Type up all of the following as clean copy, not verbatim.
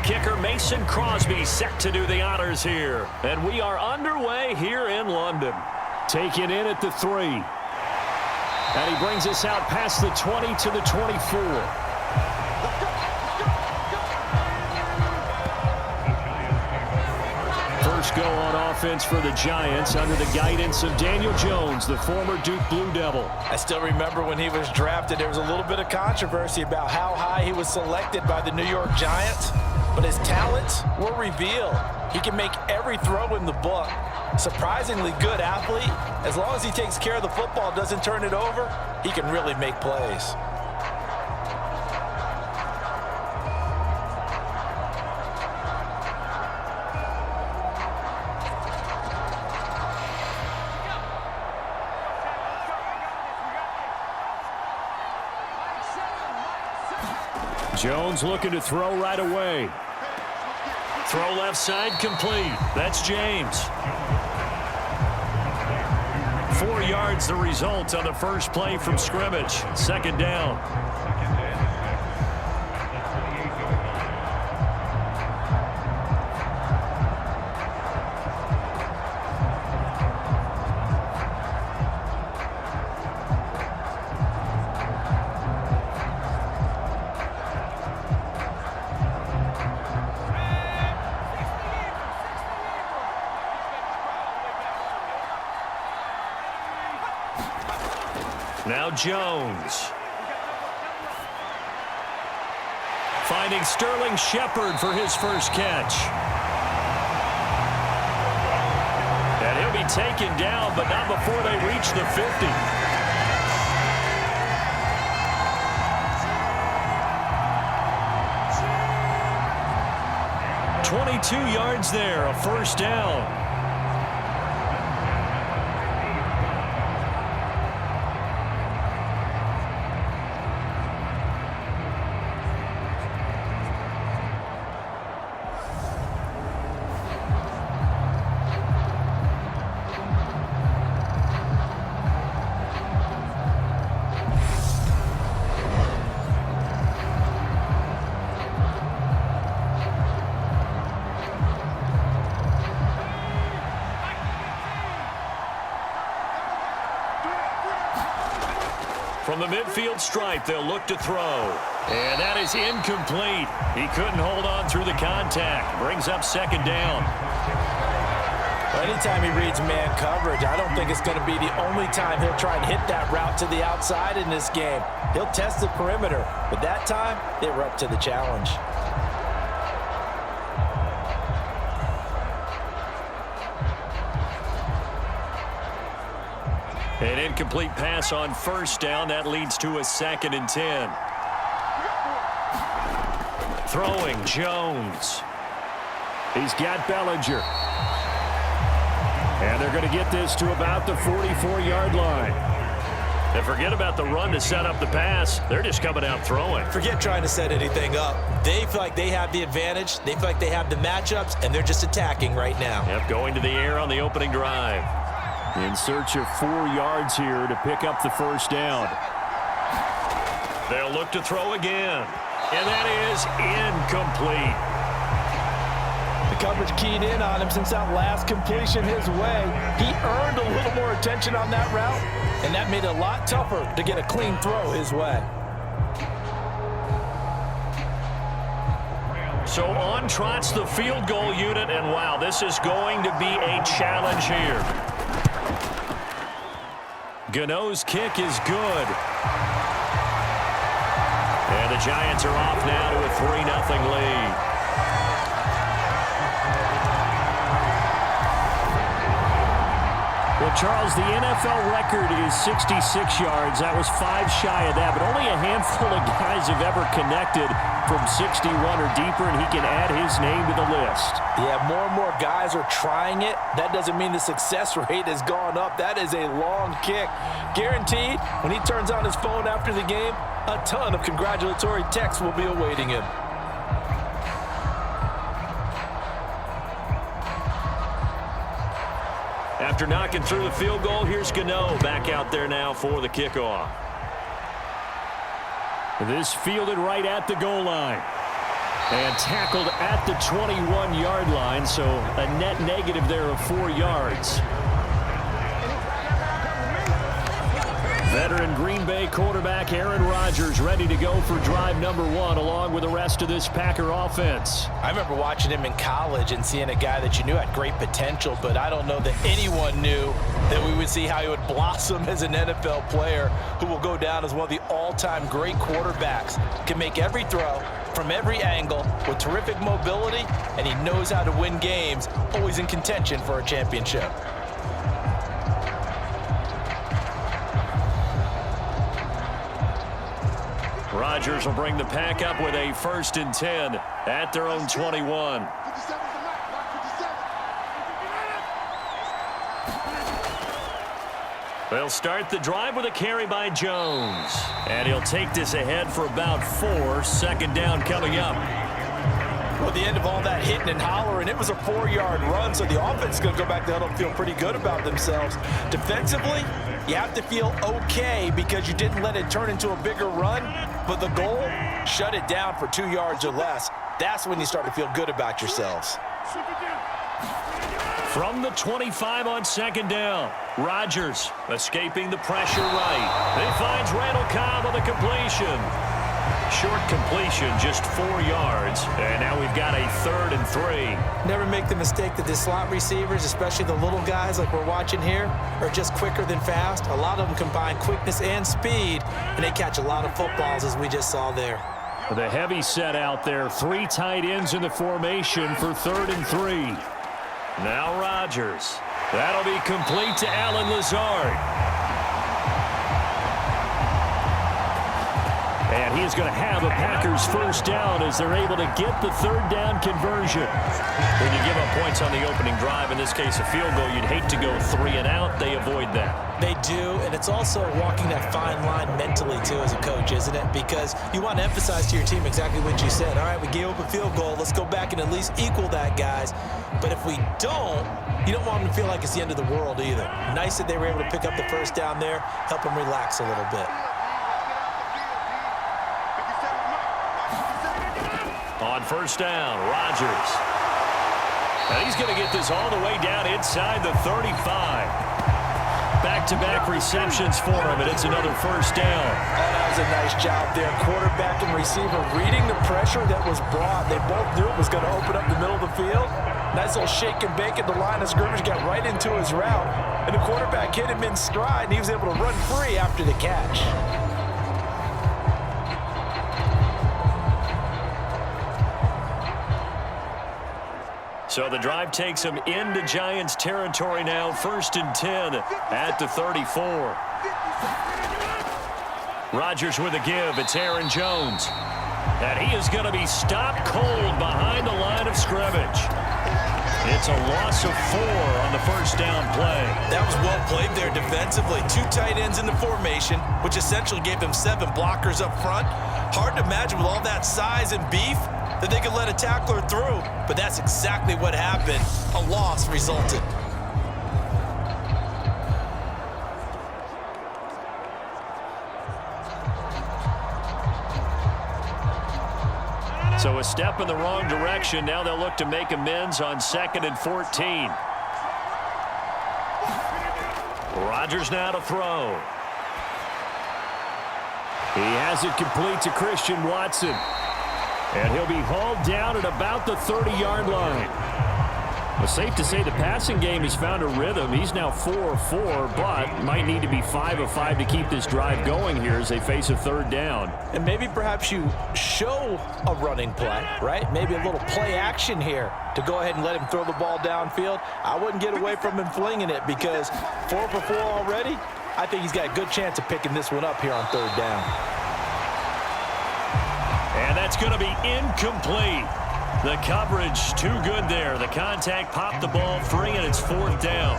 kicker Mason Crosby set to do the honors here. And we are underway here in London. Taken in at the 3. And he brings us out past the 20 to the 24. First go on offense for the Giants under the guidance of Daniel Jones, the former Duke Blue Devil. I still remember when he was drafted, there was a little bit of controversy about how high he was selected by the New York Giants, but his talents were revealed. He can make every throw in the book. Surprisingly good athlete. As long as he takes care of the football, doesn't turn it over, he can really make plays. Jones looking to throw right away. Throw left side complete. That's James. 4 yards the result on the first play from scrimmage. Second down. Now Jones. Finding Sterling Shepard for his first catch. And he'll be taken down, but not before they reach the 50. "22 yards there, a first down. From the midfield stripe, they'll look to throw. And that is incomplete. He couldn't hold on through the contact. Brings up second down. Well, anytime he reads man coverage, I don't think it's going to be the only time he'll try and hit that route to the outside in this game. He'll test the perimeter, but that time, they were up to the challenge. An incomplete pass on first down. That leads to a 2nd and 10. Throwing Jones. He's got Bellinger. And they're going to get this to about the 44-yard line. And forget about the run to set up the pass. They're just coming out throwing. Forget trying to set anything up. They feel like they have the advantage. They feel like they have the matchups, and they're just attacking right now. Yep, going to the air on the opening drive. In search of 4 yards here to pick up the first down. They'll look to throw again. And that is incomplete. The coverage keyed in on him since that last completion his way. He earned a little more attention on that route, and that made it a lot tougher to get a clean throw his way. So on trots the field goal unit, and wow, this is going to be a challenge here. Gano's kick is good. And the Giants are off now to a 3-0 lead. Well, Charles, the NFL record is 66 yards. That was 5 shy of that, but only a handful of guys have ever connected from 61 or deeper, and he can add his name to the list. Yeah, more and more guys are trying it. That doesn't mean the success rate has gone up. That is a long kick. Guaranteed, when he turns on his phone after the game, a ton of congratulatory texts will be awaiting him. After knocking through the field goal, here's Gano back out there now for the kickoff. This fielded right at the goal line. And tackled at the 21-yard line, so a net negative there of 4 yards. Veteran Green Bay quarterback Aaron Rodgers ready to go for drive number 1 along with the rest of this Packer offense. I remember watching him in college and seeing a guy that you knew had great potential, but I don't know that anyone knew that we would see how he would blossom as an NFL player who will go down as one of the all-time great quarterbacks. Can make every throw from every angle with terrific mobility, and he knows how to win games, always in contention for a championship. Rodgers will bring the pack up with a 1st and 10 at their own 21. They'll start the drive with a carry by Jones. And he'll take this ahead for about 4. 2nd down coming up. Well, at the end of all that hitting and hollering, it was a 4-yard run, so the offense is going to go back to huddle and feel pretty good about themselves. Defensively, you have to feel okay because you didn't let it turn into a bigger run, but the goal, shut it down for 2 yards or less. That's when you start to feel good about yourselves. From the 25 on 2nd down, Rodgers escaping the pressure right. He finds Randall Cobb on the completion. Short completion, just 4 yards, and now we've got a 3rd and 3. Never make the mistake that the slot receivers, especially the little guys like we're watching here, are just quicker than fast. A lot of them combine quickness and speed, and they catch a lot of footballs, as we just saw there. The heavy set out there, 3 tight ends in the formation for 3rd and 3. Now Rodgers. That'll be complete to Allen Lazard. And he is going to have a Packers 1st down as they're able to get the 3rd down conversion. When you give up points on the opening drive, in this case a field goal, you'd hate to go 3 and out. They avoid that. They do, and it's also walking that fine line mentally, too, as a coach, isn't it? Because you want to emphasize to your team exactly what you said. All right, we gave up a field goal. Let's go back and at least equal that, guys. But if we don't, you don't want them to feel like it's the end of the world either. Nice that they were able to pick up the 1st down there, help them relax a little bit. On 1st down, Rodgers. And he's going to get this all the way down inside the 35. Back-to-back receptions for him, and it's another 1st down. That was a nice job there. Quarterback and receiver reading the pressure that was brought. They both knew it was going to open up the middle of the field. Nice little shake and bake at the line of scrimmage, got right into his route. And the quarterback hit him in stride, and he was able to run free after the catch. So the drive takes them into Giants territory now. 1st and 10 at the 34. Rodgers with a give. It's Aaron Jones. And he is going to be stopped cold behind the line of scrimmage. It's a loss of 4 on the 1st down play. That was well played there defensively. 2 tight ends in the formation, which essentially gave them 7 blockers up front. Hard to imagine with all that size and beef that they could let a tackler through, but that's exactly what happened. A loss resulted. So a step in the wrong direction. Now they'll look to make amends on 2nd and 14. Rodgers now to throw. He has it complete to Christian Watson. And he'll be hauled down at about the 30-yard line. It's safe to say the passing game has found a rhythm. He's now 4 of 4, but might need to be 5 of 5 to keep this drive going here as they face a 3rd down. And maybe perhaps you show a running play, right? Maybe a little play action here to go ahead and let him throw the ball downfield. I wouldn't get away from him flinging it because 4 for 4 already, I think he's got a good chance of picking this one up here on 3rd down. And that's going to be incomplete. The coverage too good there. The contact popped the ball free, and it's 4th down.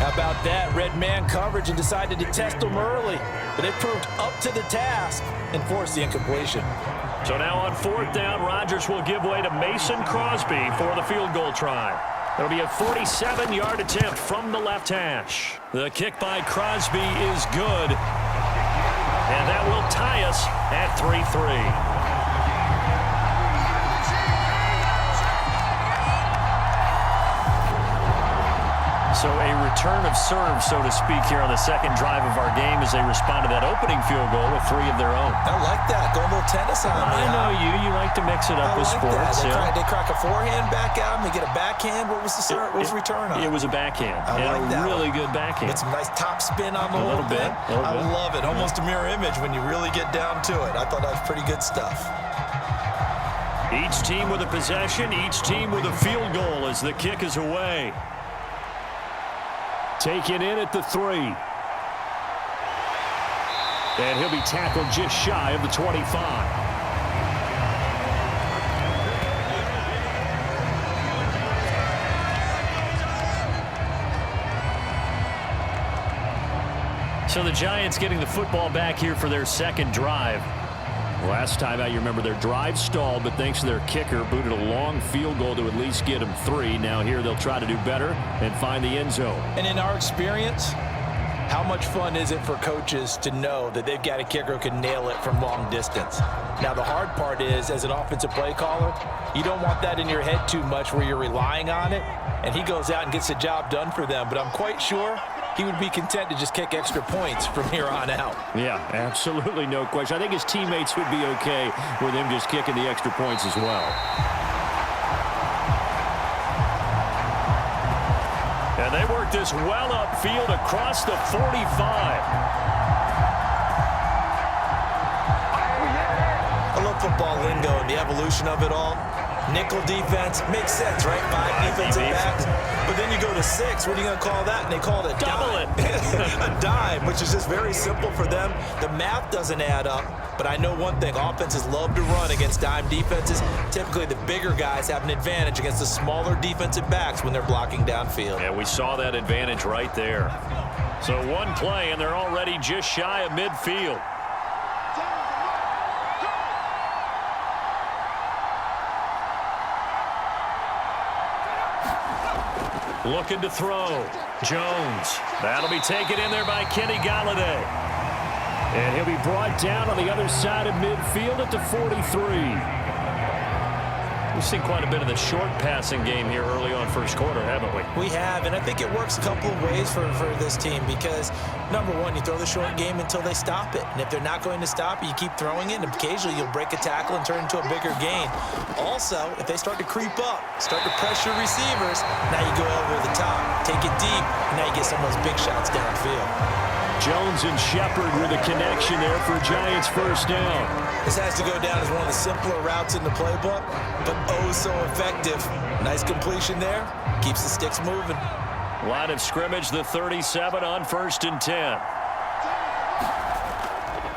How about that? Red man coverage and decided to test them early. But it proved up to the task and forced the incompletion. So now on 4th down, Rodgers will give way to Mason Crosby for the field goal try. It'll be a 47-yard attempt from the left hash. The kick by Crosby is good. And that will tie us at 3-3. So a return of serve, so to speak, here on the second drive of our game as they respond to that opening field goal with 3 of their own. I like that. Go a little tennis on me. I know you. You like to mix it up with sports. They crack a forehand back out and they get a backhand. What was the serve? What was the return on? It was a backhand. I like that. Really good backhand. With some nice top spin on the whole thing. I love it. Almost a mirror image when you really get down to it. I thought that was pretty good stuff. Each team with a possession, each team with a field goal as the kick is away. Taken in at the 3. And he'll be tackled just shy of the 25. So the Giants getting the football back here for their second drive. Last time out, you remember their drive stalled, but thanks to their kicker, booted a long field goal to at least get them 3. Now here they'll try to do better and find the end zone. And in our experience, how much fun is it for coaches to know that they've got a kicker who can nail it from long distance? Now, the hard part is, as an offensive play caller, you don't want that in your head too much where you're relying on it, and he goes out and gets the job done for them. But I'm quite sure he would be content to just kick extra points from here on out. Yeah, absolutely no question. I think his teammates would be okay with him just kicking the extra points as well. And they work this well upfield across the 45. I love football lingo and the evolution of it all. Nickel defense makes sense, right? 5 defensive backs. But then you go to 6. What are you going to call that? And they call it a dime. A dime, which is just very simple for them. The math doesn't add up. But I know one thing. Offenses love to run against dime defenses. Typically, the bigger guys have an advantage against the smaller defensive backs when they're blocking downfield. Yeah, we saw that advantage right there. So one play, and they're already just shy of midfield. Looking to throw. Jones. That'll be taken in there by Kenny Galladay. And he'll be brought down on the other side of midfield at the 43. We've seen quite a bit of the short passing game here early on first quarter, haven't we? We have, and I think it works a couple of ways for this team because, number one, you throw the short game until they stop it. And if they're not going to stop it, you keep throwing it, and occasionally you'll break a tackle and turn it into a bigger gain. Also, if they start to creep up, start to pressure receivers, now you go over the top, take it deep, and now you get some of those big shots downfield. Jones and Shepard with a connection there for Giants first down. This has to go down as one of the simpler routes in the playbook, but oh so effective. Nice completion there. Keeps the sticks moving. Line of scrimmage, the 37 on 1st and 10.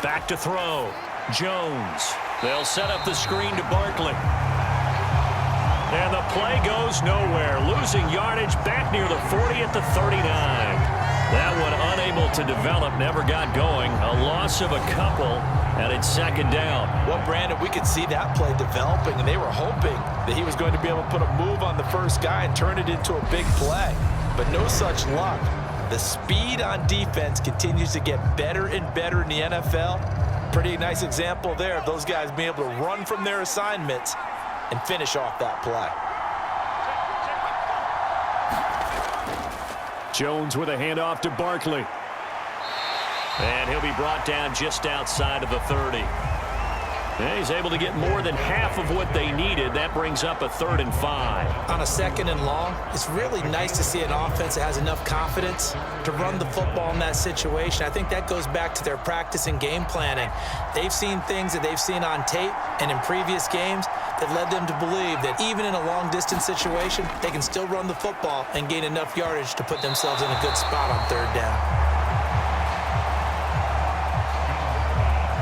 Back to throw. Jones. They'll set up the screen to Barkley. And the play goes nowhere. Losing yardage back near the 40 at the 39. That one unable to develop, never got going. A loss of a couple, and it's second down. Well, Brandon, we could see that play developing, and they were hoping that he was going to be able to put a move on the first guy and turn it into a big play. But no such luck. The speed on defense continues to get better and better in the NFL. Pretty nice example there of those guys being able to run from their assignments and finish off that play. Jones with a handoff to Barkley. And he'll be brought down just outside of the 30. And he's able to get more than half of what they needed. That brings up a 3rd and 5. On a 2nd and long, it's really nice to see an offense that has enough confidence to run the football in that situation. I think that goes back to their practice and game planning. They've seen things that they've seen on tape and in previous games that led them to believe that even in a long-distance situation, they can still run the football and gain enough yardage to put themselves in a good spot on 3rd down.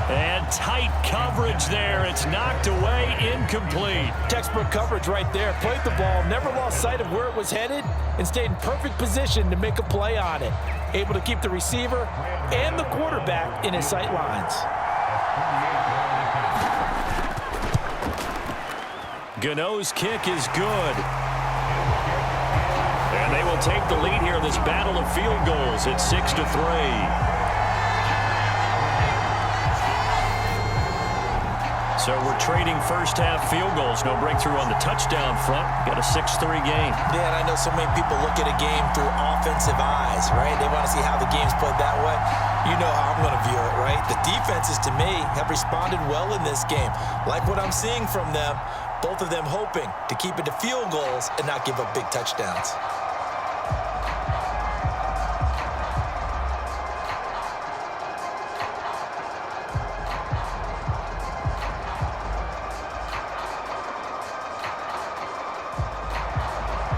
And tight coverage there. It's knocked away, incomplete. Textbook coverage right there. Played the ball, never lost sight of where it was headed, and stayed in perfect position to make a play on it. Able to keep the receiver and the quarterback in his sight lines. Gano's kick is good. And they will take the lead here in this battle of field goals at 6-3. So we're trading first-half field goals. No breakthrough on the touchdown front. Got a 6-3 game. Yeah, and I know so many people look at a game through offensive eyes, right? They want to see how the game's played that way. You know how I'm going to view it, right? The defenses, to me, have responded well in this game. Like what I'm seeing from them, both of them hoping to keep it to field goals and not give up big touchdowns.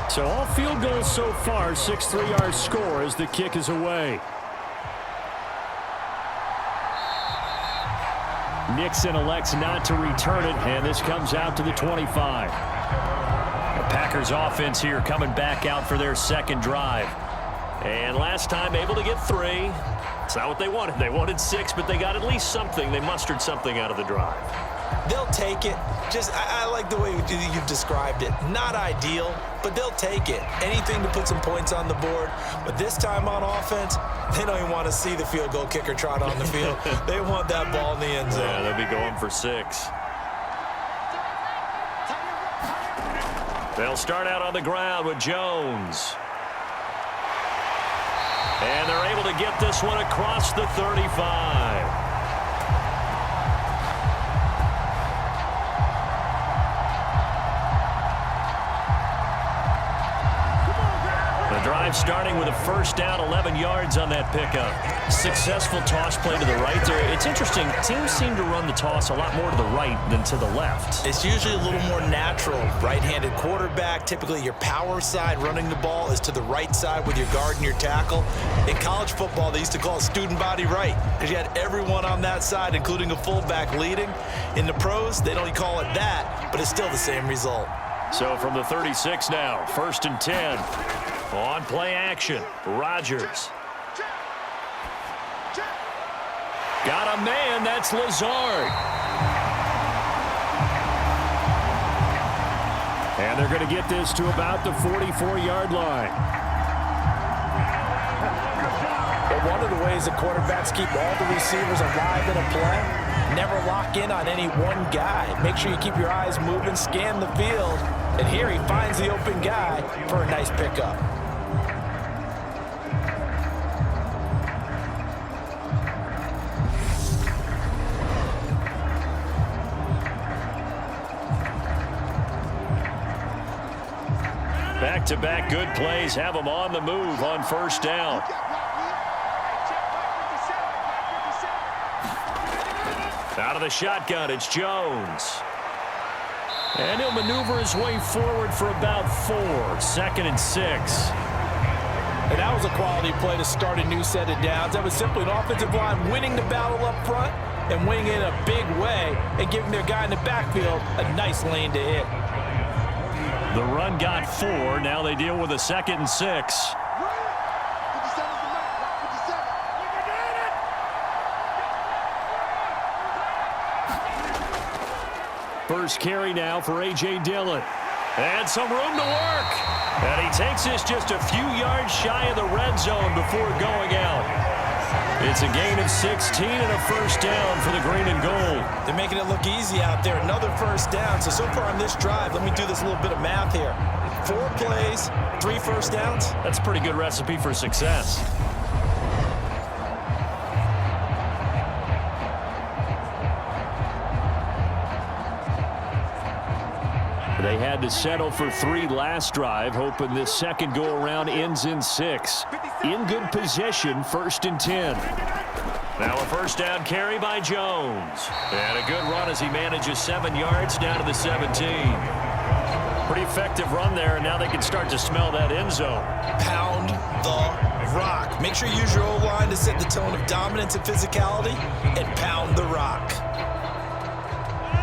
So all field goals so far, 6-3 our score as the kick is away. Nixon elects not to return it, and this comes out to the 25. The Packers offense here coming back out for their second drive. And last time able to get 3. It's not what they wanted. They wanted 6, but they got at least something. They mustered something out of the drive. They'll take it. I like the way you've described it. Not ideal, but they'll take it. Anything to put some points on the board. But this time on offense, they don't even want to see the field goal kicker trot on the field. They want that ball in the end zone. Yeah, they'll be going for 6. They'll start out on the ground with Jones. And they're able to get this one across the 35. Drive starting with a first down, 11 yards on that pickup. Successful toss play to the right there. It's interesting. Teams seem to run the toss a lot more to the right than to the left. It's usually a little more natural. Right-handed quarterback, typically your power side running the ball is to the right side with your guard and your tackle. In college football, they used to call it student body right because you had everyone on that side, including a fullback leading. In the pros, they don't call it that, but it's still the same result. So from the 36 now, 1st and 10. On play action, Rodgers. Got a man, that's Lazard. And they're going to get this to about the 44-yard line. But one of the ways the quarterbacks keep all the receivers alive in a play, never lock in on any one guy. Make sure you keep your eyes moving, scan the field. And here he finds the open guy for a nice pickup. Back-to-back good plays have them on the move on first down. Out of the shotgun, it's Jones. And he'll maneuver his way forward for about 4. 2nd and 6. And that was a quality play to start a new set of downs. That was simply an offensive line winning the battle up front and winning it in a big way and giving their guy in the backfield a nice lane to hit. The run got 4. Now they deal with a 2nd and 6. First carry now for A.J. Dillon. And some room to work. And he takes this just a few yards shy of the red zone before going out. It's a gain of 16 and a first down for the green and gold. They're making it look easy out there. Another first down. So far on this drive, let me do this little bit of math here. 4 plays, 3 first downs. That's a pretty good recipe for success. They had to settle for 3 last drive, hoping this second go-around ends in 6. In good position, 1st and 10. Now a first down carry by Jones. And a good run as he manages 7 yards down to the 17. Pretty effective run there, and now they can start to smell that end zone. Pound the rock. Make sure you use your O-line to set the tone of dominance and physicality, and pound the rock.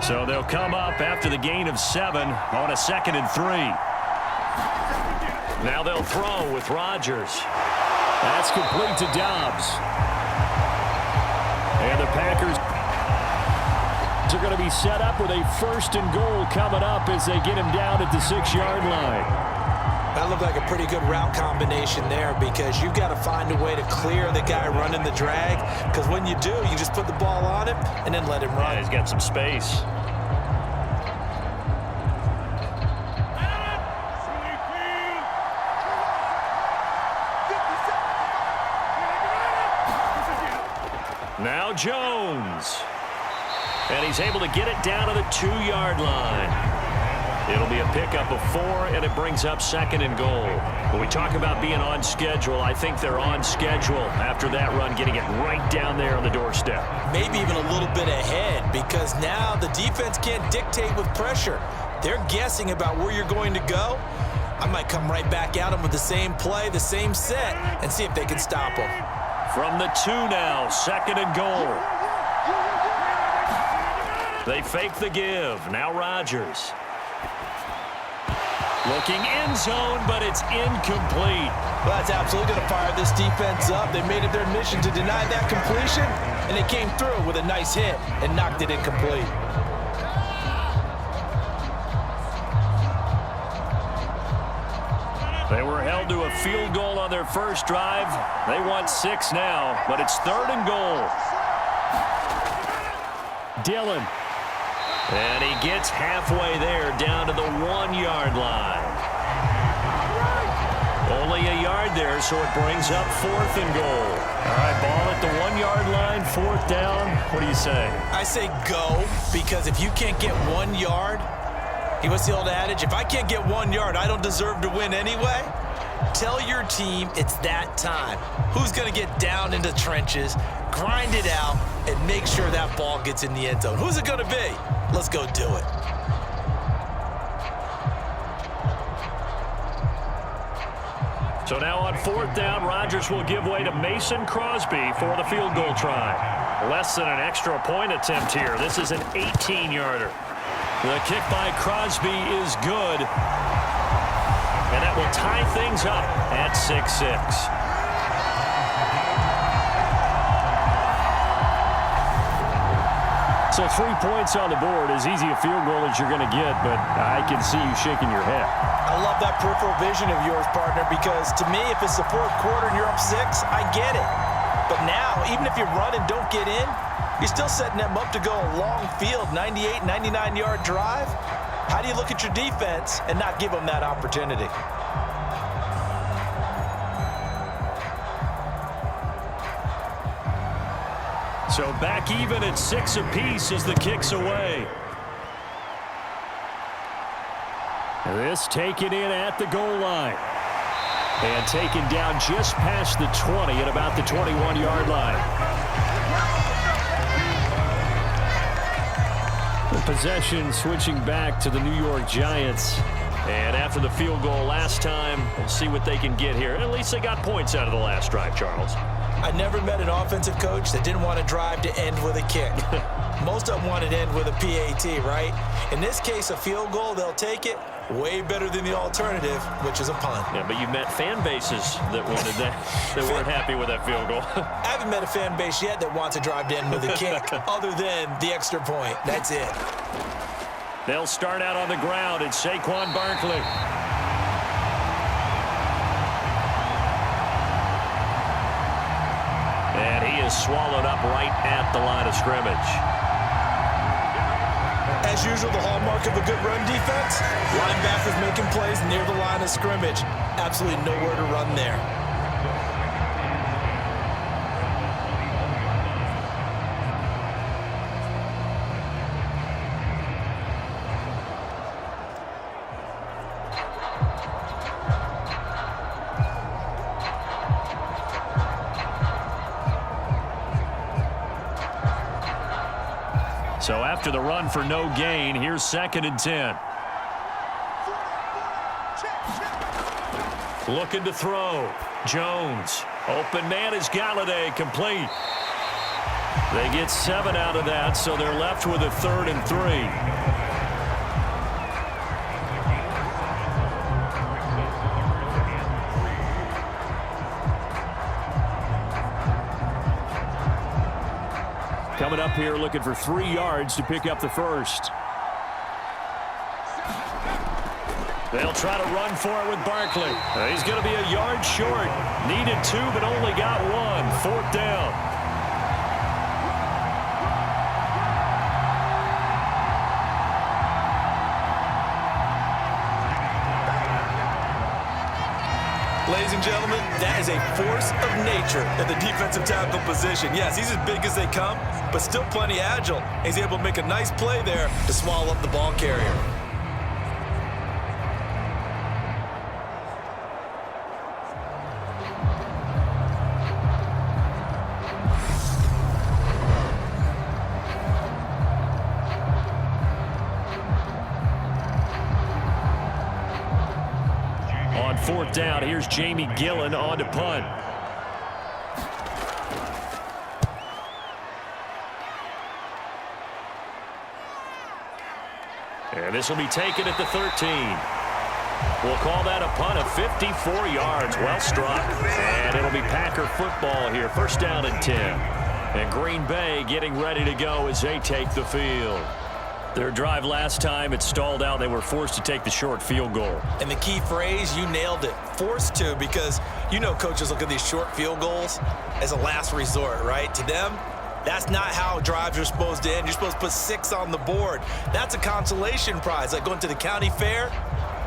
So they'll come up after the gain of 7 on a 2nd and 3. Now they'll throw with Rodgers. That's complete to Dobbs. And the Packers are going to be set up with a 1st and goal coming up as they get him down at the 6-yard line. That looked like a pretty good route combination there because you've got to find a way to clear the guy running the drag because when you do, you just put the ball on him and then let him run. Yeah, he's got some space. Now Jones. And he's able to get it down to the 2-yard line. It'll be a pickup of 4, and it brings up 2nd and goal. When we talk about being on schedule, I think they're on schedule after that run, getting it right down there on the doorstep. Maybe even a little bit ahead, because now the defense can't dictate with pressure. They're guessing about where you're going to go. I might come right back at them with the same play, the same set, and see if they can stop them. From the 2 now, 2nd and goal. They fake the give. Now Rodgers. Looking end zone, but it's incomplete. Well, that's absolutely going to fire this defense up. They made it their mission to deny that completion, and they came through with a nice hit and knocked it incomplete. They were held to a field goal on their first drive. They want 6 now, but it's 3rd and goal. Dillon. And he gets halfway there, down to the 1-yard line. Only a yard there, so it brings up 4th and goal. All right, ball at the 1-yard line, 4th down. What do you say? I say go, because if you can't get 1 yard, what's the old adage? If I can't get 1 yard, I don't deserve to win anyway. Tell your team it's that time. Who's going to get down into trenches, grind it out, and make sure that ball gets in the end zone? Who's it going to be? Let's go do it. So now on 4th down, Rodgers will give way to Mason Crosby for the field goal try. Less than an extra point attempt here. This is an 18-yarder. The kick by Crosby is good. And that will tie things up at 6-6. So 3 points on the board, as easy a field goal as you're going to get, but I can see you shaking your head. I love that peripheral vision of yours, partner, because to me, if it's the 4th quarter and you're up 6, I get it. But now, even if you run and don't get in, you're still setting them up to go a long field, 98, 99-yard drive. How do you look at your defense and not give them that opportunity? So back even at 6 apiece as the kick's away. This taken in at the goal line. And taken down just past the 20 at about the 21-yard line. The possession switching back to the New York Giants. And after the field goal last time, we'll see what they can get here. At least they got points out of the last drive, Charles. I never met an offensive coach that didn't want to drive to end with a kick. Most of them want to end with a PAT, right? In this case, a field goal, they'll take it. Way better than the alternative, which is a punt. Yeah, but you met fan bases that wanted that, that weren't happy with that field goal. I haven't met a fan base yet that wants to drive to end with a kick, other than the extra point. That's it. They'll start out on the ground. It's Saquon Barkley. And he is swallowed up right at the line of scrimmage. As usual, the hallmark of a good run defense, linebackers making plays near the line of scrimmage. Absolutely nowhere to run there. So after the run for no gain, here's 2nd and 10. Looking to throw. Jones. Open man is Galladay, complete. They get 7 out of that, so they're left with a 3rd and 3. Coming up here looking for 3 yards to pick up the first. They'll try to run for it with Barkley. He's going to be a yard short. Needed 2, but only got 1. 4th down. Ladies and gentlemen, that is a force of nature at the defensive tackle position. Yes, he's as big as they come, but still plenty agile. He's able to make a nice play there to swallow up the ball carrier. On fourth down, here's Jamie Gillen on to punt. And this will be taken at the 13. We'll call that a punt of 54 yards. Well struck. And it'll be Packer football here. First down and 10. And Green Bay getting ready to go as they take the field. Their drive last time, it stalled out. They were forced to take the short field goal. And the key phrase, you nailed it, forced to, because you know coaches look at these short field goals as a last resort, right? To them, that's not how drives are supposed to end. You're supposed to put 6 on the board. That's a consolation prize, like going to the county fair.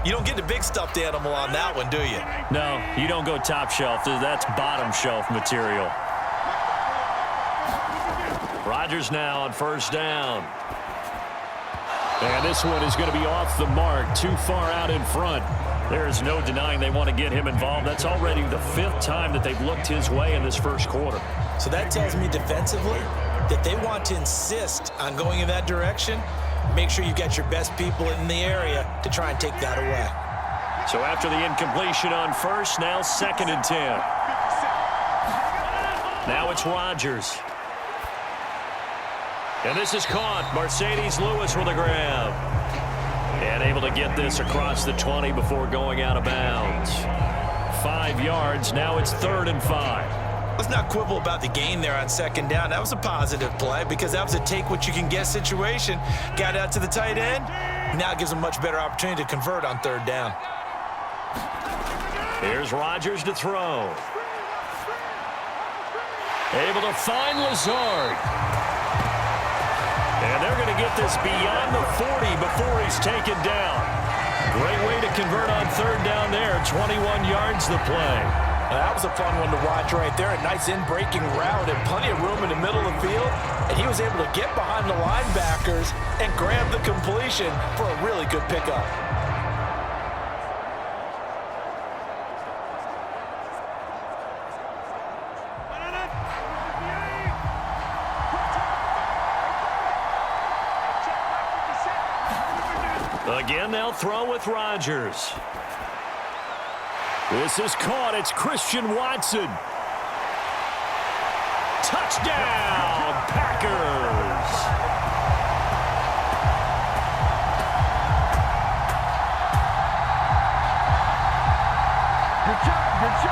You don't get the big stuffed animal on that one, do you? No, you don't go top shelf. That's bottom shelf material. Rodgers now on first down. And this one is going to be off the mark, too far out in front. There is no denying they want to get him involved. That's already the 5th time that they've looked his way in this first quarter. So that tells me defensively that they want to insist on going in that direction. Make sure you've got your best people in the area to try and take that away. So after the incompletion on first, now 2nd and 10. Now it's Rodgers. And this is caught. Mercedes Lewis with a grab. And able to get this across the 20 before going out of bounds. 5 yards. Now it's 3rd and 5. Let's not quibble about the gain there on 2nd down. That was a positive play because that was a take-what-you-can-get situation. Got out to the tight end. Now it gives them a much better opportunity to convert on 3rd down. Here's Rodgers to throw. Able to find Lazard. And they're going to get this beyond the 40 before he's taken down. Great way to convert on 3rd down there. 21 yards the play. That was a fun one to watch right there. A nice in-breaking route and plenty of room in the middle of the field. And he was able to get behind the linebackers and grab the completion for a really good pickup. Again, they'll throw with Rodgers. This is caught. It's Christian Watson. Touchdown, Packers.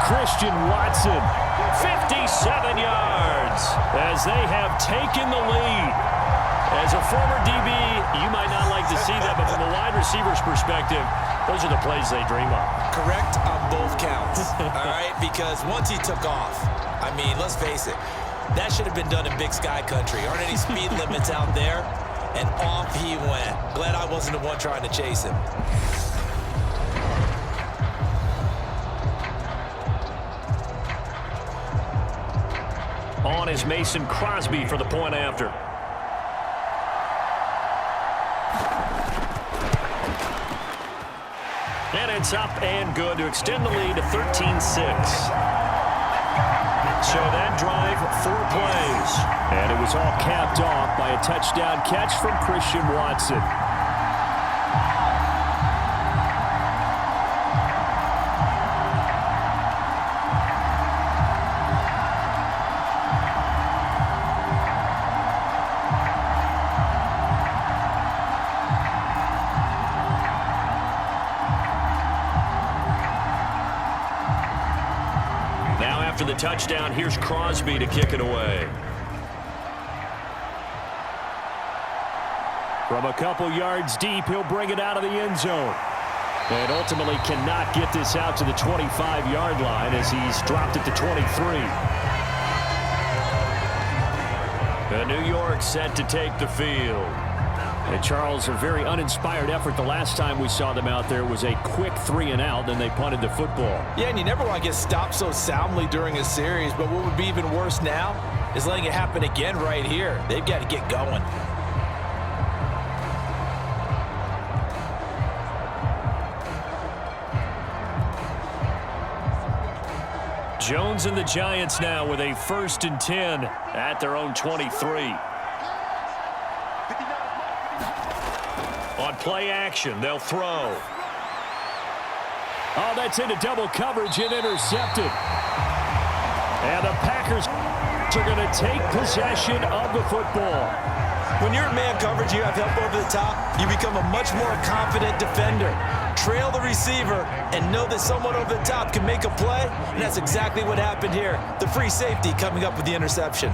Christian Watson, 57 yards as they have taken the lead. As a former DB, you might not like to see that, but from a wide receiver's perspective, those are the plays they dream of. Correct on both counts, all right? Because once he took off, I mean, let's face it, that should have been done in Big Sky Country. Aren't any speed limits out there? And off he went. Glad I wasn't the one trying to chase him. On is Mason Crosby for the point after. And it's up and good to extend the lead to 13-6. So that drive, 4 plays. And it was all capped off by a touchdown catch from Christian Watson. After the touchdown, here's Crosby to kick it away. From a couple yards deep, he'll bring it out of the end zone. And ultimately cannot get this out to the 25-yard line as he's dropped it to 23. New York set to take the field. And Charles, a very uninspired effort. The last time we saw them out there was a quick 3-and-out, then they punted the football. Yeah, and you never want to get stopped so soundly during a series, but what would be even worse now is letting it happen again right here. They've got to get going. Jones and the Giants now with a 1st and 10 at their own 23. On play action, they'll throw. Oh, that's into double coverage and intercepted. And the Packers are going to take possession of the football. When you're in man coverage, you have help over the top, you become a much more confident defender. Trail the receiver and know that someone over the top can make a play, and that's exactly what happened here. The free safety coming up with the interception.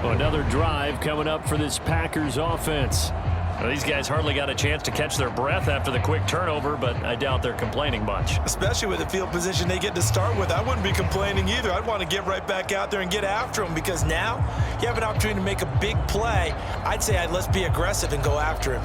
Another drive coming up for this Packers offense. Well, these guys hardly got a chance to catch their breath after the quick turnover, but I doubt they're complaining much. Especially with the field position they get to start with. I wouldn't be complaining either. I'd want to get right back out there and get after them, because now you have an opportunity to make a big play. I'd say let's be aggressive and go after him.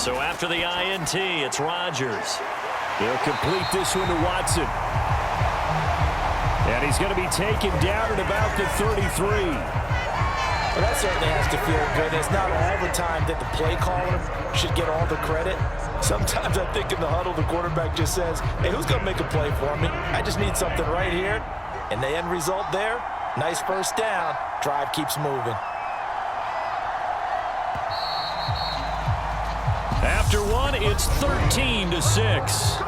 So after the INT, it's Rodgers. He'll complete this one to Watson. And he's going to be taken down at about the 33. Well, that certainly has to feel good. It's not all the time that the play caller should get all the credit. Sometimes I think in the huddle, the quarterback just says, hey, who's going to make a play for me? I just need something right here. And the end result there, nice first down. Drive keeps moving. After one, it's 13-6.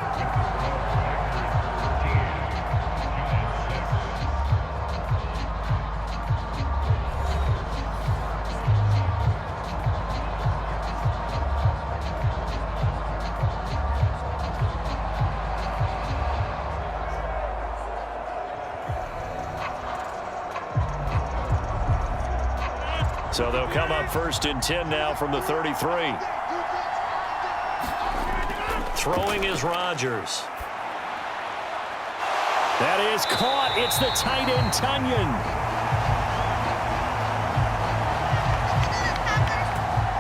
So they'll come up 1st and 10 now from the 33. Throwing is Rodgers. That is caught. It's the tight end, Tunyon.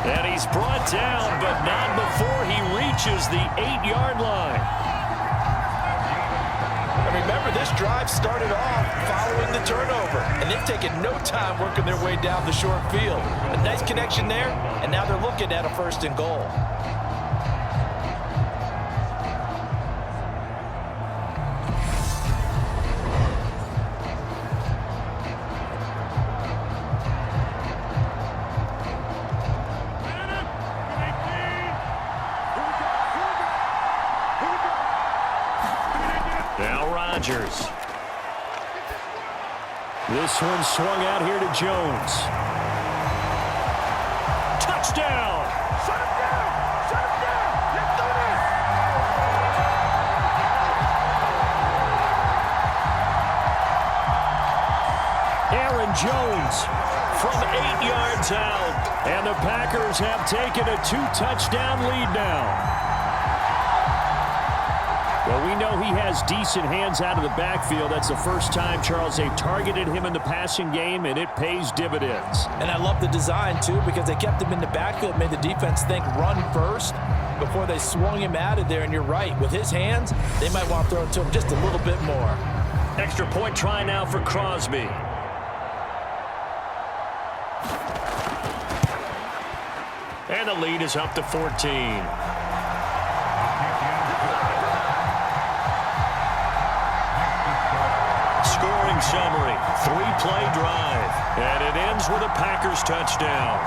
And he's brought down, but not before he reaches the 8-yard line. And remember, this drive started off following the turnover, and they've taken no time working their way down the short field. A nice connection there, and now they're looking at a 1st and goal. Rodgers. This one swung out here to Jones. Touchdown! Shut him down! Shut him down! Let's do this! Aaron Jones from 8 yards out. And the Packers have taken a 2-touchdown lead now. Well, we know he has decent hands out of the backfield. That's the first time, Charles, they've targeted him in the passing game, and it pays dividends. And I love the design, too, because they kept him in the backfield, made the defense think run first before they swung him out of there. And you're right, with his hands, they might want to throw it to him just a little bit more. Extra point try now for Crosby. And the lead is up to 14. Scoring summary, 3-play drive, and it ends with a Packers touchdown.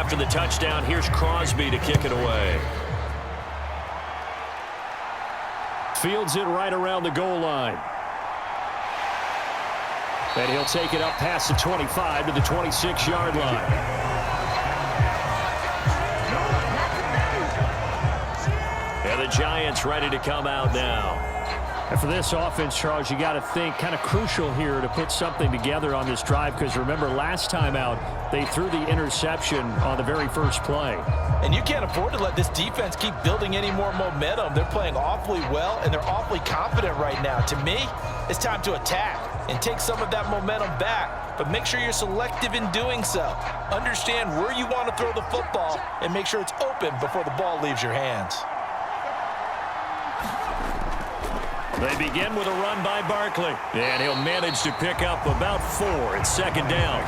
After the touchdown, here's Crosby to kick it away. Fields it right around the goal line. And he'll take it up past the 25 to the 26-yard line. And the Giants ready to come out now. And for this offense, Charles, you got to think kind of crucial here to put something together on this drive, because remember last time out they threw the interception on the very first play. And you can't afford to let this defense keep building any more momentum. They're playing awfully well, and they're awfully confident right now. To me, it's time to attack and take some of that momentum back, but make sure you're selective in doing so. Understand where you want to throw the football and make sure it's open before the ball leaves your hands. They begin with a run by Barkley, and he'll manage to pick up about 4. It's second down.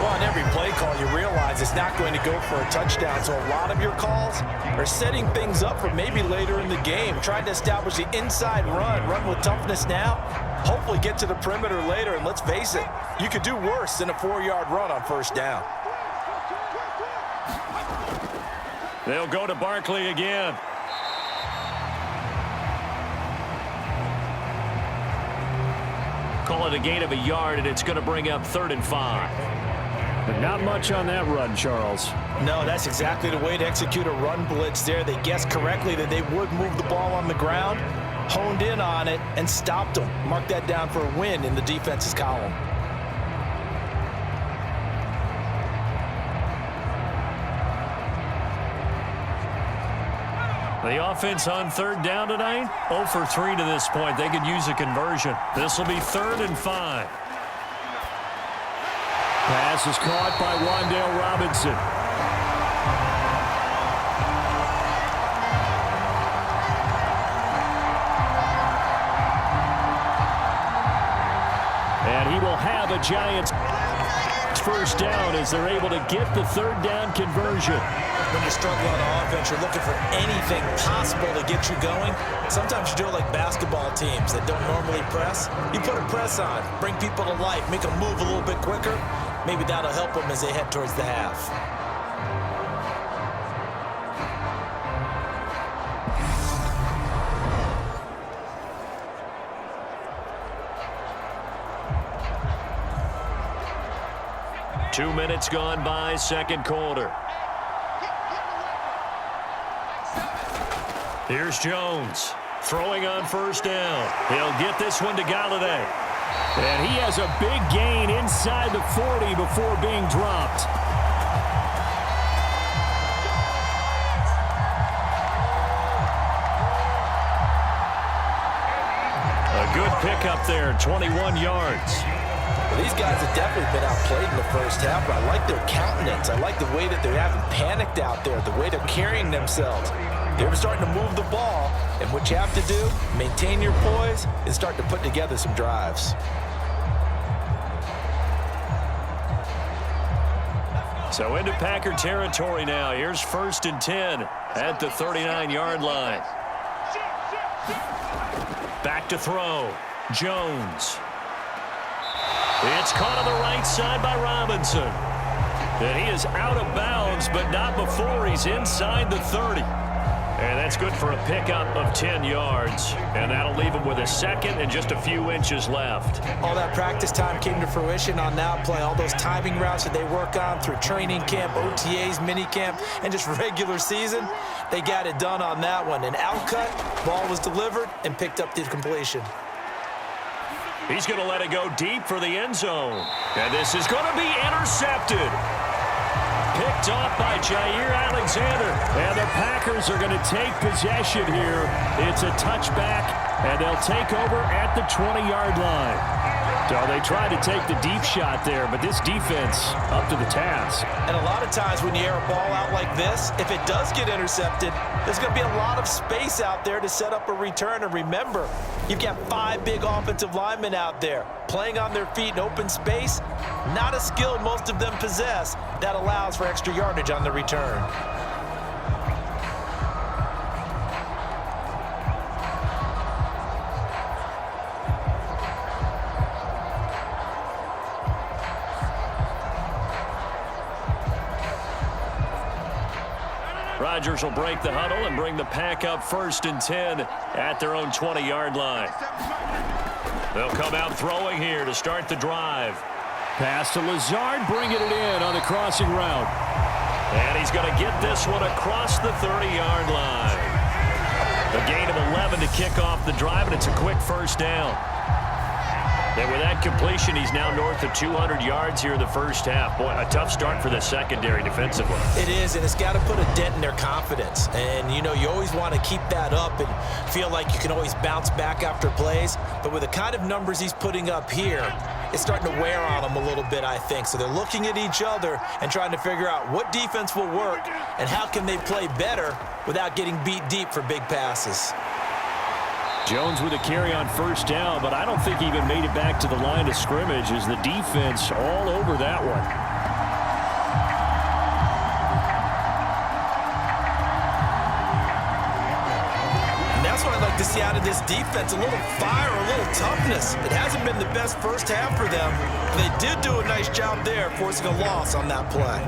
Well, on every play call, you realize it's not going to go for a touchdown, so a lot of your calls are setting things up for maybe later in the game, trying to establish the inside run with toughness now, hopefully get to the perimeter later, and let's face it, you could do worse than a 4-yard run on first down. They'll go to Barkley again. Call it a gain of a yard, and it's going to bring up 3rd and 5. But not much on that run, Charles. No, that's exactly the way to execute a run blitz there. They guessed correctly that they would move the ball on the ground, honed in on it, and stopped them. Mark that down for a win in the defense's column. The offense on 3rd down tonight, 0 for 3 to this point. They could use a conversion. This will be 3rd and 5. Pass is caught by Wan'Dale Robinson. And he will have a Giants first down as they're able to get the 3rd down conversion. When you struggle on offense, you're looking for anything possible to get you going. Sometimes you do it like basketball teams that don't normally press. You put a press on, bring people to life, make them move a little bit quicker. Maybe that'll help them as they head towards the half. Two minutes gone by, second quarter. Here's Jones, throwing on first down. He'll get this one to Galladay. And he has a big gain inside the 40 before being dropped. A good pickup there, 21 yards. Well, these guys have definitely been outplayed in the first half, but I like their countenance. I like the way that they haven't panicked out there, the way they're carrying themselves. They're starting to move the ball, and what you have to do, maintain your poise and start to put together some drives. So into Packer territory now. Here's 1st and 10 at the 39-yard line. Back to throw. Jones. It's caught on the right side by Robinson. And he is out of bounds, but not before he's inside the 30. And that's good for a pickup of 10 yards. And that'll leave him with a second and just a few inches left. All that practice time came to fruition on that play. All those timing routes that they work on through training camp, OTAs, minicamp, and just regular season, they got it done on that one. An outcut, ball was delivered, and picked up the completion. He's going to let it go deep for the end zone. And this is going to be intercepted. Picked off by Jair Alexander. And the Packers are going to take possession here. It's a touchback, and they'll take over at the 20-yard line. So they tried to take the deep shot there, but this defense up to the task. And a lot of times when you air a ball out like this, if it does get intercepted, there's going to be a lot of space out there to set up a return. And remember, you've got 5 big offensive linemen out there playing on their feet in open space. Not a skill most of them possess that allows for extra yardage on the return. Rodgers will break the huddle and bring the pack up 1st and 10 at their own 20-yard line. They'll come out throwing here to start the drive. Pass to Lazard, bringing it in on the crossing route. And he's going to get this one across the 30-yard line. A gain of 11 to kick off the drive, and it's a quick first down. And with that completion, he's now north of 200 yards here in the first half. Boy, a tough start for the secondary defensively. It is, and it's got to put a dent in their confidence. And, you know, you always want to keep that up and feel like you can always bounce back after plays. But with the kind of numbers he's putting up here, it's starting to wear on them a little bit, I think. So they're looking at each other and trying to figure out what defense will work and how can they play better without getting beat deep for big passes. Jones with a carry on first down, but I don't think he even made it back to the line of scrimmage as the defense all over that one. And that's what I'd like to see out of this defense, a little fire, a little toughness. It hasn't been the best first half for them, but they did do a nice job there forcing a loss on that play.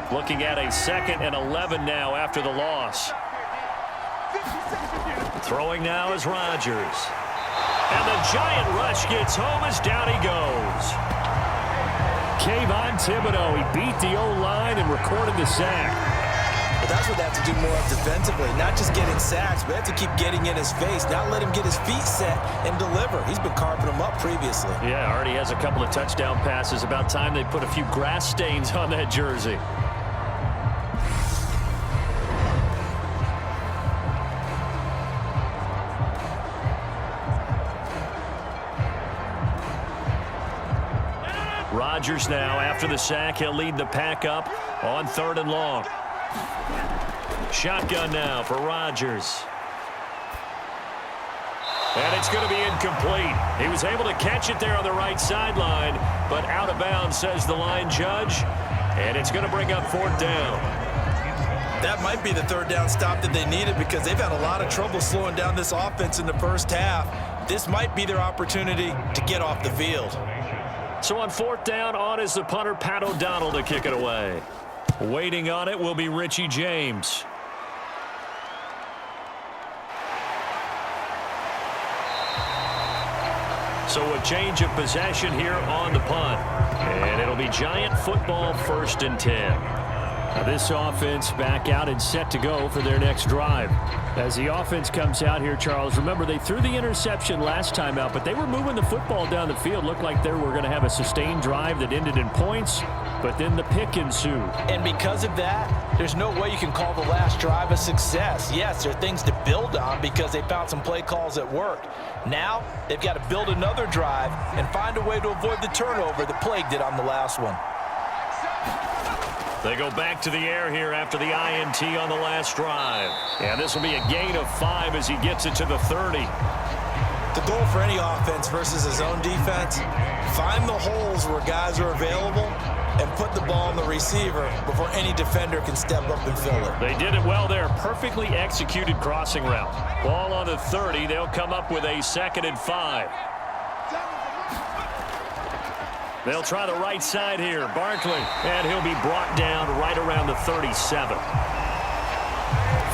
Looking at a 2nd and 11 now after the loss. Throwing now is Rodgers. And the giant rush gets home as down he goes. Kayvon Thibodeau, he beat the O-line and recorded the sack. But that's what they have to do more of defensively, not just getting sacks, but they have to keep getting in his face, not let him get his feet set and deliver. He's been carving them up previously. Yeah, already has a couple of touchdown passes. About time they put a few grass stains on that jersey. Rodgers now, after the sack, he'll lead the pack up on 3rd and long. Shotgun now for Rodgers. And it's going to be incomplete. He was able to catch it there on the right sideline, but out of bounds, says the line judge. And it's going to bring up 4th down. That might be the 3rd down stop that they needed because they've had a lot of trouble slowing down this offense in the first half. This might be their opportunity to get off the field. So on 4th down, on is the punter, Pat O'Donnell, to kick it away. Waiting on it will be Richie James. So a change of possession here on the punt. And it'll be Giant football, 1st and 10. Now this offense back out and set to go for their next drive. As the offense comes out here, Charles, remember they threw the interception last time out, but they were moving the football down the field. Looked like they were going to have a sustained drive that ended in points, but then the pick ensued. And because of that, there's no way you can call the last drive a success. Yes, there are things to build on because they found some play calls that worked. Now they've got to build another drive and find a way to avoid the turnover that plagued it on the last one. They go back to the air here after the INT on the last drive. And this will be a gain of 5 as he gets it to the 30. The goal for any offense versus his own defense, find the holes where guys are available and put the ball on the receiver before any defender can step up and fill it. They did it well there. Perfectly executed crossing route. Ball on the 30. They'll come up with a 2nd and 5. They'll try the right side here. Barkley. And he'll be brought down right around the 37.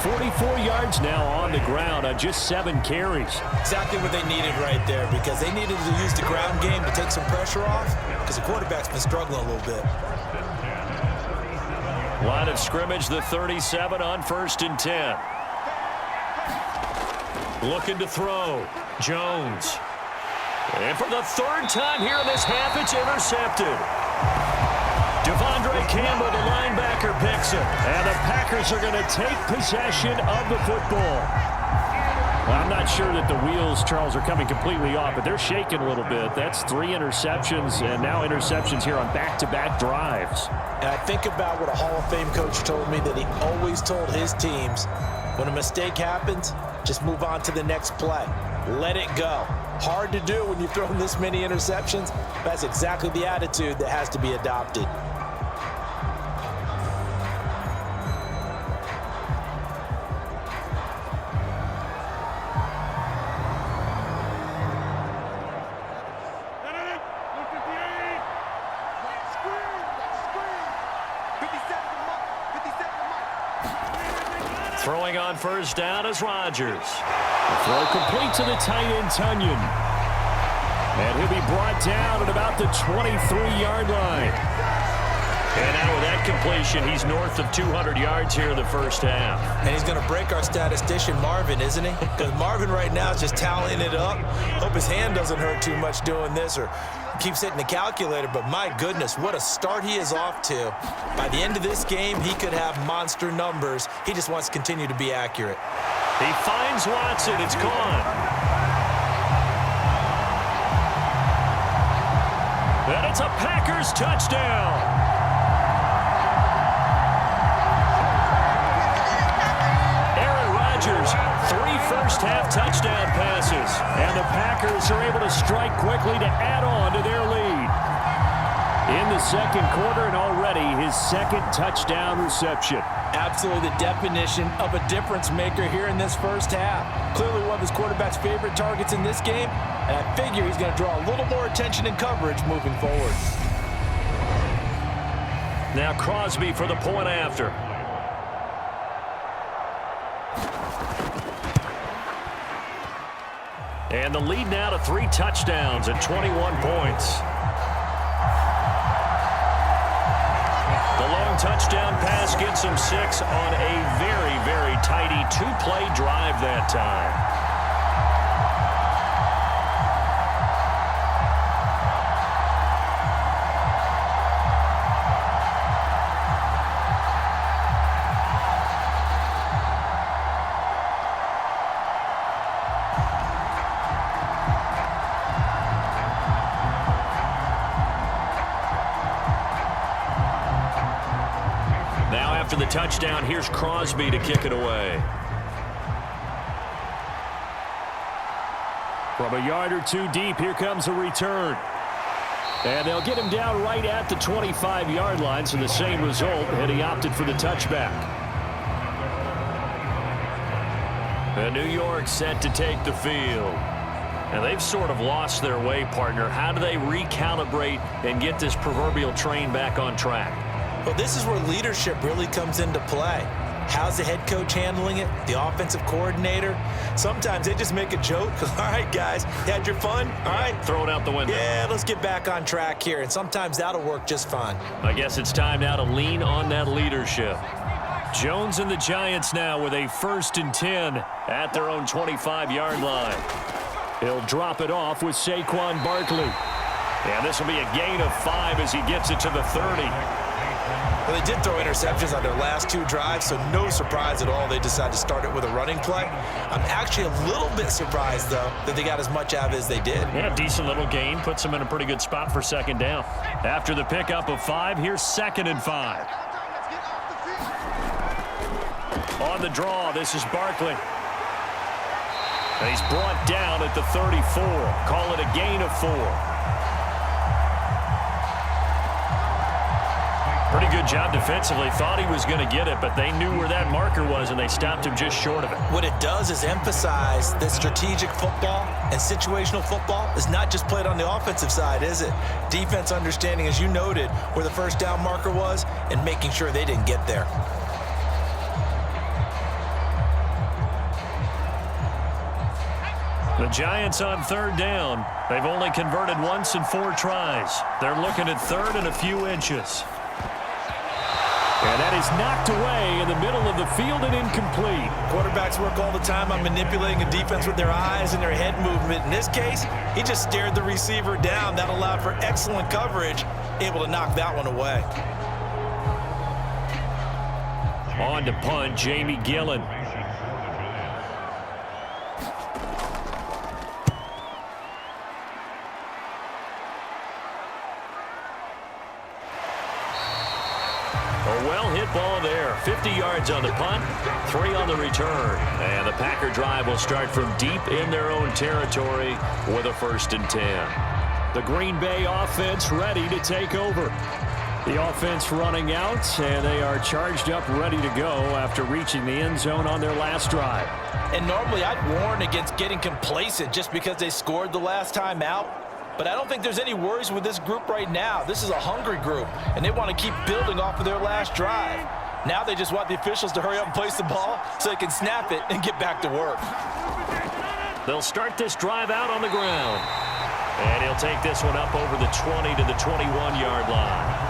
44 yards now on the ground on just 7 carries. Exactly what they needed right there because they needed to use the ground game to take some pressure off because the quarterback's been struggling a little bit. Line of scrimmage, the 37 on 1st and 10. Looking to throw. Jones. And for the 3rd time here in this half, it's intercepted. Devondre Campbell, the linebacker, picks it. And the Packers are going to take possession of the football. I'm not sure that the wheels, Charles, are coming completely off, but they're shaking a little bit. That's 3 interceptions, and now interceptions here on back-to-back drives. And I think about what a Hall of Fame coach told me that he always told his teams, when a mistake happens, just move on to the next play. let it go. Hard to do when you've thrown this many interceptions. That's exactly the attitude that has to be adopted. Throwing on first down is Rodgers. The throw complete to the tight end, Tunyon. And he'll be brought down at about the 23-yard line. And out with that completion, he's north of 200 yards here in the first half. And he's going to break our statistician, Marvin, isn't he? Because Marvin right now is just tallying it up. Hope his hand doesn't hurt too much doing this or keeps hitting the calculator. But my goodness, what a start he is off to. By the end of this game, he could have monster numbers. He just wants to continue to be accurate. He finds Watson. It's gone. And it's a Packers touchdown. Three first-half touchdown passes, and the Packers are able to strike quickly to add on to their lead. In the second quarter, and already his second touchdown reception. Absolutely the definition of a difference maker here in this first half. Clearly one of his quarterback's favorite targets in this game, and I figure he's going to draw a little more attention and coverage moving forward. Now Crosby for the point after. And the lead now to 3 touchdowns and 21 points. The long touchdown pass gets him 6 on a very, very tidy 2-play drive that time. After the touchdown, here's Crosby to kick it away. From a yard or two deep, here comes a return. And they'll get him down right at the 25-yard line, so the same result, and he opted for the touchback. And New York set to take the field. And they've sort of lost their way, partner. How do they recalibrate and get this proverbial train back on track? Well, this is where leadership really comes into play. How's the head coach handling it? The offensive coordinator? Sometimes they just make a joke. All right, guys, you had your fun? All right. Throw it out the window. Yeah, let's get back on track here. And sometimes that'll work just fine. I guess it's time now to lean on that leadership. Jones and the Giants now with a 1st and 10 at their own 25-yard line. He'll drop it off with Saquon Barkley. And this will be a gain of 5 as he gets it to the 30. Well, they did throw interceptions on their last 2 drives, so no surprise at all they decided to start it with a running play. I'm actually a little bit surprised, though, that they got as much out of it as they did. Yeah, decent little gain. Puts them in a pretty good spot for 2nd down. After the pickup of 5, here's 2nd and 5. On the draw, this is Barkley. And he's brought down at the 34. Call it a gain of 4. Pretty good job defensively. Thought he was going to get it, but they knew where that marker was, and they stopped him just short of it. What it does is emphasize that strategic football and situational football is not just played on the offensive side, is it? Defense understanding, as you noted, where the first down marker was and making sure they didn't get there. The Giants on 3rd down. They've only converted once in 4 tries. They're looking at 3rd and a few inches. And that is knocked away in the middle of the field and incomplete. Quarterbacks work all the time on manipulating a defense with their eyes and their head movement. In this case, he just stared the receiver down. That allowed for excellent coverage, able to knock that one away. On to punt, Jamie Gillen. A well-hit ball there. 50 yards on the punt, 3 on the return. And the Packer drive will start from deep in their own territory with a 1st and 10. The Green Bay offense ready to take over. The offense running out, and they are charged up, ready to go after reaching the end zone on their last drive. And normally I'd warn against getting complacent just because they scored the last time out. But I don't think there's any worries with this group right now. This is a hungry group, and they want to keep building off of their last drive. Now they just want the officials to hurry up and place the ball so they can snap it and get back to work. They'll start this drive out on the ground. And he'll take this one up over the 20 to the 21-yard line.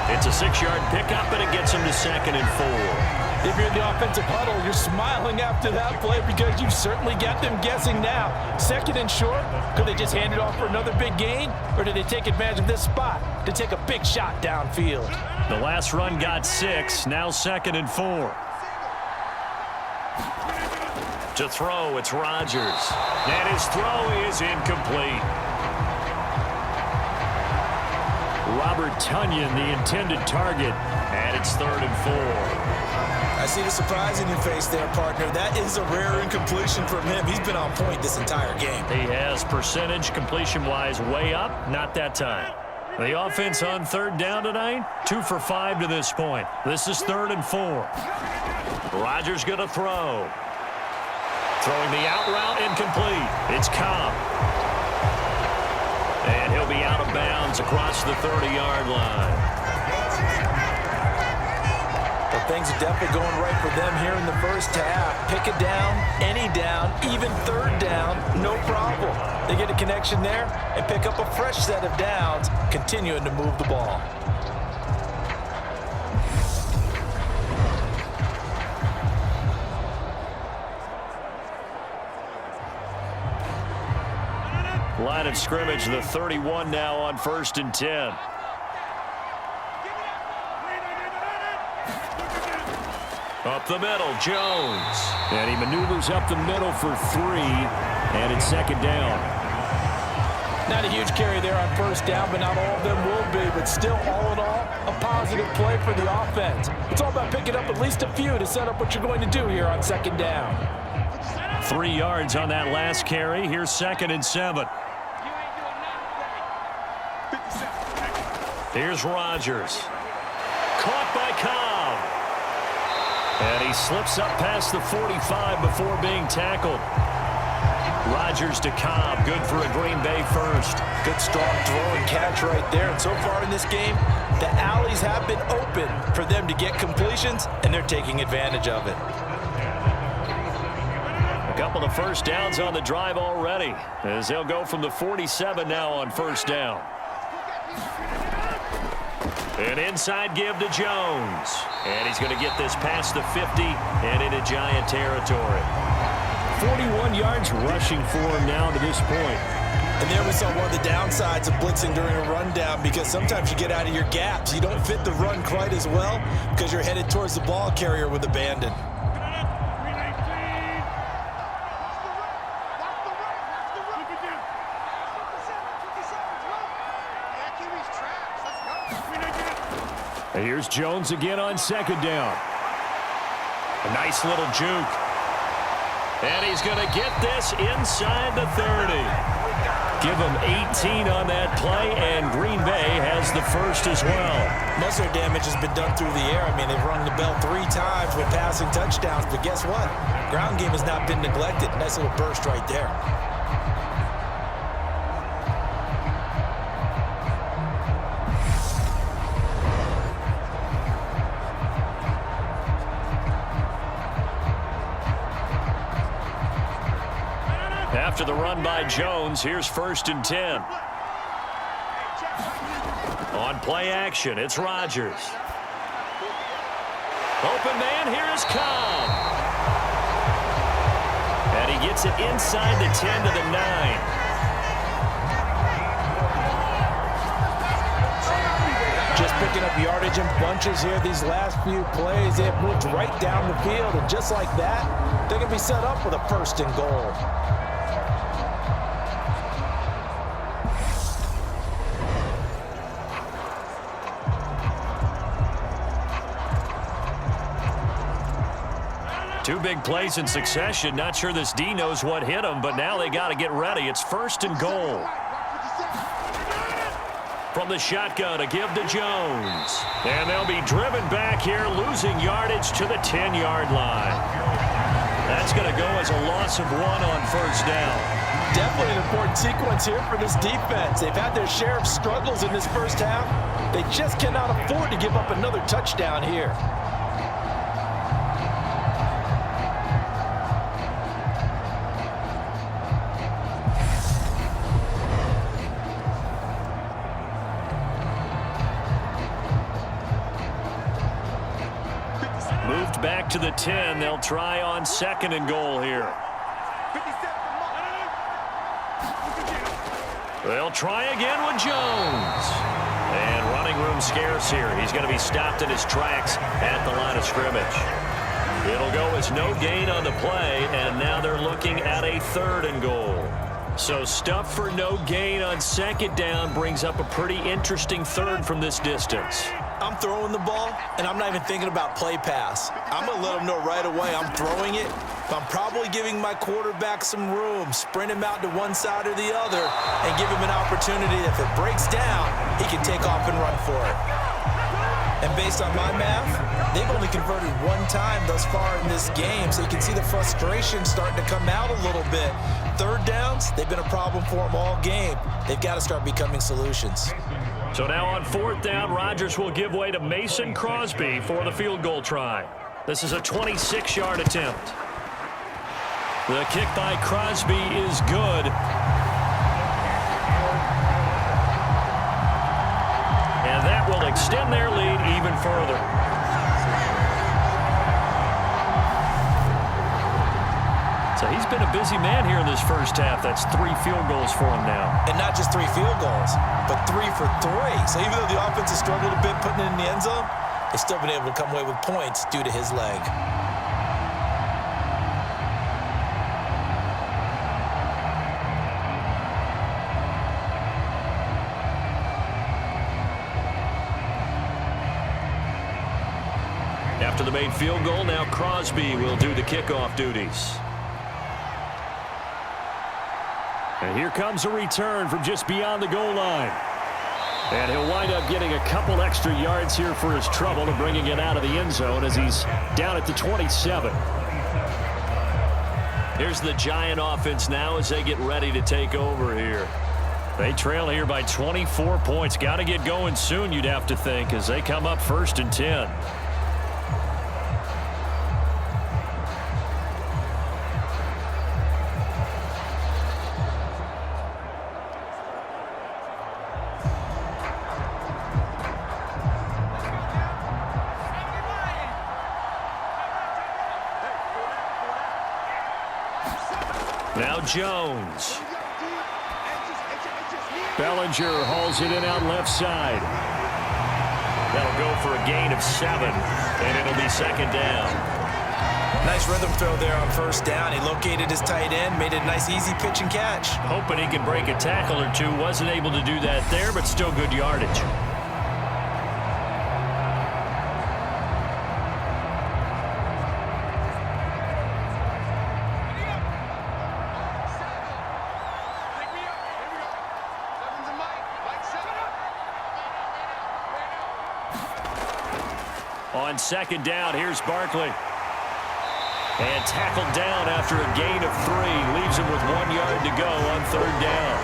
It's a 6-yard pickup, and it gets him to 2nd and 4. If you're in the offensive huddle, you're smiling after that play because you've certainly got them guessing now. 2nd and short, could they just hand it off for another big gain? Or did they take advantage of this spot to take a big shot downfield? The last run got 6, now 2nd and 4. To throw, it's Rodgers. And his throw is incomplete. Robert Tonyan, the intended target, and it's 3rd and 4. I see the surprise in your face there, partner. That is a rare incompletion from him. He's been on point this entire game. He has percentage completion-wise way up, not that time. The offense on 3rd down tonight, 2 for 5 to this point. This is 3rd and 4. Rodgers going to throw. Throwing the out route, incomplete. It's Cobb. And he'll be out of bounds across the 30-yard line. Well, things are definitely going right for them here in the first half. Pick a down, any down, even 3rd down, no problem. They get a connection there and pick up a fresh set of downs, continuing to move the ball. Line of scrimmage, the 31 now on 1st and 10. Up the middle, Jones. And he maneuvers up the middle for 3, and it's 2nd down. Not a huge carry there on 1st down, but not all of them will be. But still, all in all, a positive play for the offense. It's all about picking up at least a few to set up what you're going to do here on 2nd down. 3 yards on that last carry. Here's 2nd and 7. Here's Rodgers. Caught by Cobb. And he slips up past the 45 before being tackled. Rodgers to Cobb. Good for a Green Bay first. Good strong throw and catch right there. And so far in this game, the alleys have been open for them to get completions, and they're taking advantage of it. A couple of 1st downs on the drive already, as they'll go from the 47 now on 1st down. An inside give to Jones. And he's going to get this past the 50 and into Giant territory. 41 yards rushing for him now to this point. And there we saw one of the downsides of blitzing during a rundown, because sometimes you get out of your gaps. You don't fit the run quite as well because you're headed towards the ball carrier with abandon. Here's Jones again on 2nd down. A nice little juke. And he's going to get this inside the 30. Give him 18 on that play, and Green Bay has the first as well. Most of their damage has been done through the air. I mean, they've rung the bell 3 times with passing touchdowns, but guess what? Ground game has not been neglected. Nice little burst right there. After the run by Jones, here's 1st and 10. On play action, it's Rodgers. Open man, here is Cobb. And he gets it inside the 10 to the 9. Just picking up yardage in bunches here these last few plays. They have moved right down the field, and just like that, they're going to be set up with a 1st and goal. Two big plays in succession. Not sure this D knows what hit him, but now they got to get ready. It's 1st and goal. From the shotgun, a give to Jones. And they'll be driven back here, losing yardage to the 10-yard line. That's going to go as a loss of 1 on 1st down. Definitely an important sequence here for this defense. They've had their share of struggles in this first half. They just cannot afford to give up another touchdown here. Moved back to the 10. They'll try on 2nd and goal here. They'll try again with Jones. And running room scarce here. He's going to be stopped in his tracks at the line of scrimmage. It'll go as no gain on the play, and now they're looking at a 3rd and goal. So stuff for no gain on 2nd down brings up a pretty interesting 3rd from this distance. I'm throwing the ball, and I'm not even thinking about play pass. I'm going to let them know right away I'm throwing it. But I'm probably giving my quarterback some room, sprint him out to one side or the other, and give him an opportunity. If it breaks down, he can take off and run for it. And based on my math, they've only converted 1 time thus far in this game, so you can see the frustration starting to come out a little bit. 3rd downs, they've been a problem for them all game. They've got to start becoming solutions. So now on 4th down, Rodgers will give way to Mason Crosby for the field goal try. This is a 26-yard attempt. The kick by Crosby is good. And that will extend their lead even further. So he's been a busy man here in this first half. That's 3 field goals for him now. And not just 3 field goals, but 3 for 3. So even though the offense has struggled a bit putting it in the end zone, they've still been able to come away with points due to his leg. After the made field goal, now Crosby will do the kickoff duties. And here comes a return from just beyond the goal line. And he'll wind up getting a couple extra yards here for his trouble and bringing it out of the end zone as he's down at the 27. Here's the Giant offense now as they get ready to take over here. They trail here by 24 points. Got to get going soon, you'd have to think, as they come up 1st and 10. Now Jones. Bellinger hauls it in out left side. That'll go for a gain of 7, and it'll be 2nd down. Nice rhythm throw there on 1st down. He located his tight end, made it a nice easy pitch and catch. Hoping he could break a tackle or two. Wasn't able to do that there, but still good yardage. On 2nd down, here's Barkley. And tackled down after a gain of 3. Leaves him with 1 yard to go on 3rd down.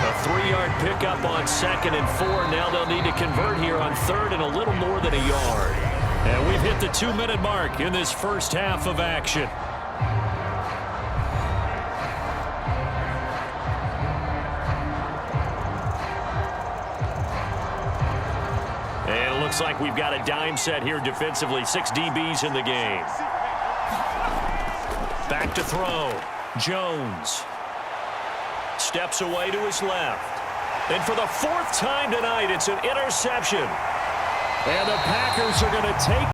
A 3-yard pickup on 2nd and 4. Now they'll need to convert here on 3rd and a little more than a yard. And we've hit the 2-minute mark in this first half of action. And it looks like we've got a dime set here defensively. 6 DBs in the game. Back to throw. Jones steps away to his left. And for the 4th time tonight, it's an interception. And the Packers are going to take